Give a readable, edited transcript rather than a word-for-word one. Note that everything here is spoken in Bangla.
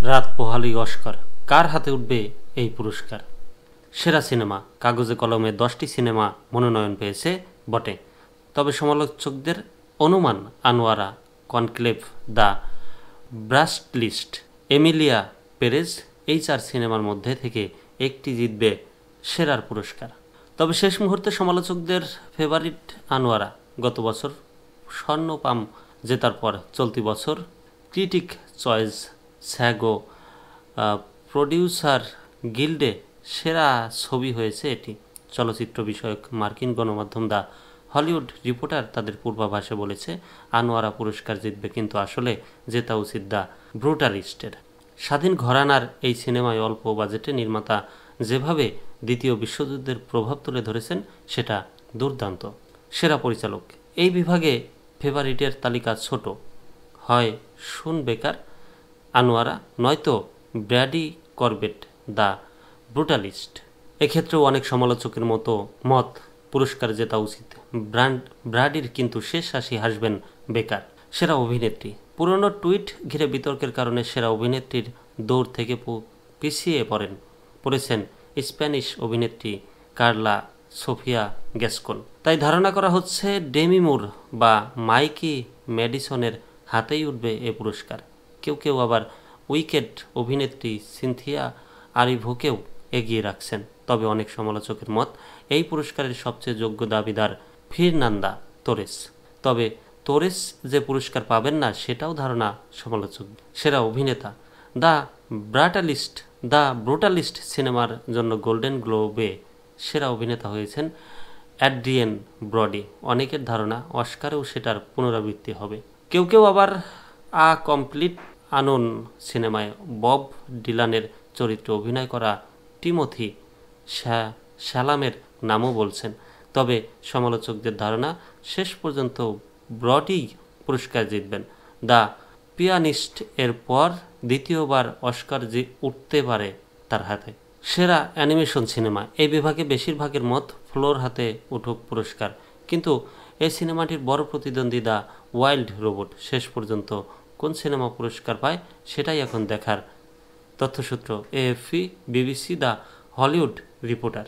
রাত পোহালেই অস্কার, কার হাতে উঠবে এই পুরস্কার? সেরা সিনেমা কাগজে কলমে 10টি সিনেমা মনোনয়ন পেয়েছে বটে, তবে সমালোচকদের অনুমান Anora, Conclave, the Brutalist, Emilia Perez এই 4 সিনেমার মধ্যে থেকে একটি জিতবে সেরার পুরস্কার। তবে শেষ মুহূর্তে সমালোচকদের ফেভারিট আনোয়ারা। গত বছর স্বর্ণ পাম জেতার পর চলতি বছর ক্রিটিক চয়েস স্যাগো প্রডিউসার গিল্ডে সেরা ছবি হয়েছে এটি। চলচ্চিত্র বিষয়ক মার্কিন গণমাধ্যম দ্য হলিউড রিপোর্টার তাদের পূর্বাভাসে বলেছে, আনোয়ারা পুরস্কার জিতবে, কিন্তু আসলে জেতা উচিত দ্য ব্রুটালিস্টের। স্বাধীন ঘরানার এই সিনেমায় অল্প বাজেটে নির্মাতা যেভাবে দ্বিতীয় বিশ্বযুদ্ধের প্রভাব তুলে ধরেছেন সেটা দুর্দান্ত। সেরা পরিচালক এই বিভাগে ফেভারিটের তালিকা ছোট, হয় শুন বেকার, আনোয়ারা, নয়তো ব্র্যাডি করবেট, দ্য ব্রুটালিস্ট। এক্ষেত্রেও অনেক সমালোচকের মত পুরস্কার জেতা উচিত ব্র্যাডির, কিন্তু শেষ হাসি হাসবেন বেকার। সেরা অভিনেত্রী পুরনো টুইট ঘিরে বিতর্কের কারণে সেরা অভিনেত্রীর দৌড় থেকে পিছিয়ে পড়েছেন স্প্যানিশ অভিনেত্রী কার্লা সোফিয়া গ্যাসকন। তাই ধারণা করা হচ্ছে ডেমি মুর বা মাইকি ম্যাডিসনের হাতেই উঠবে এ পুরস্কার। কেউ আবার উইকেড অভিনেত্রী সিনথিয়া আরিভোকেও এগিয়ে রাখছেন। তবে অনেক সমালোচকের মত, এই পুরস্কারের সবচেয়ে যোগ্য দাবিদার ফিরনান্দা তোরেস। তবে তোরেস যে পুরস্কার পাবেন না সেটাও ধারণা সমালোচক। সেরা অভিনেতা দ্য ব্রুটালিস্ট সিনেমার জন্য গোল্ডেন গ্লোবে সেরা অভিনেতা হয়েছেন অ্যাড্রিয়েন ব্রডি। অনেকের ধারণা অস্কারেও সেটার পুনরাবৃত্তি হবে। কেউ আবার আ কমপ্লিট আননোন সিনেমায় বব ডিলানের চরিত্রে অভিনয় করা টিমোথি শ্যালামের নামও বলছেন। তবে সমালোচকদের ধারণা শেষ পর্যন্ত ব্রডি পুরস্কার জিতবেন। দ্য পিয়ানিস্ট এর পর দ্বিতীয়বার অস্কার উঠতে পারে তার হাতে। সেরা অ্যানিমেশন সিনেমা এই বিভাগে বেশিরভাগের মত ফ্লোর হাতে উঠুক পুরস্কার, কিন্তু এই সিনেমাটির বড় প্রতিদ্বন্দ্বী দ্য ওয়াইল্ড রোবট। শেষ পর্যন্ত কোন সিনেমা পুরস্কার পায় সেটাই এখন দেখার। তথ্যসূত্র AFP, BBC, the Hollywood reporter.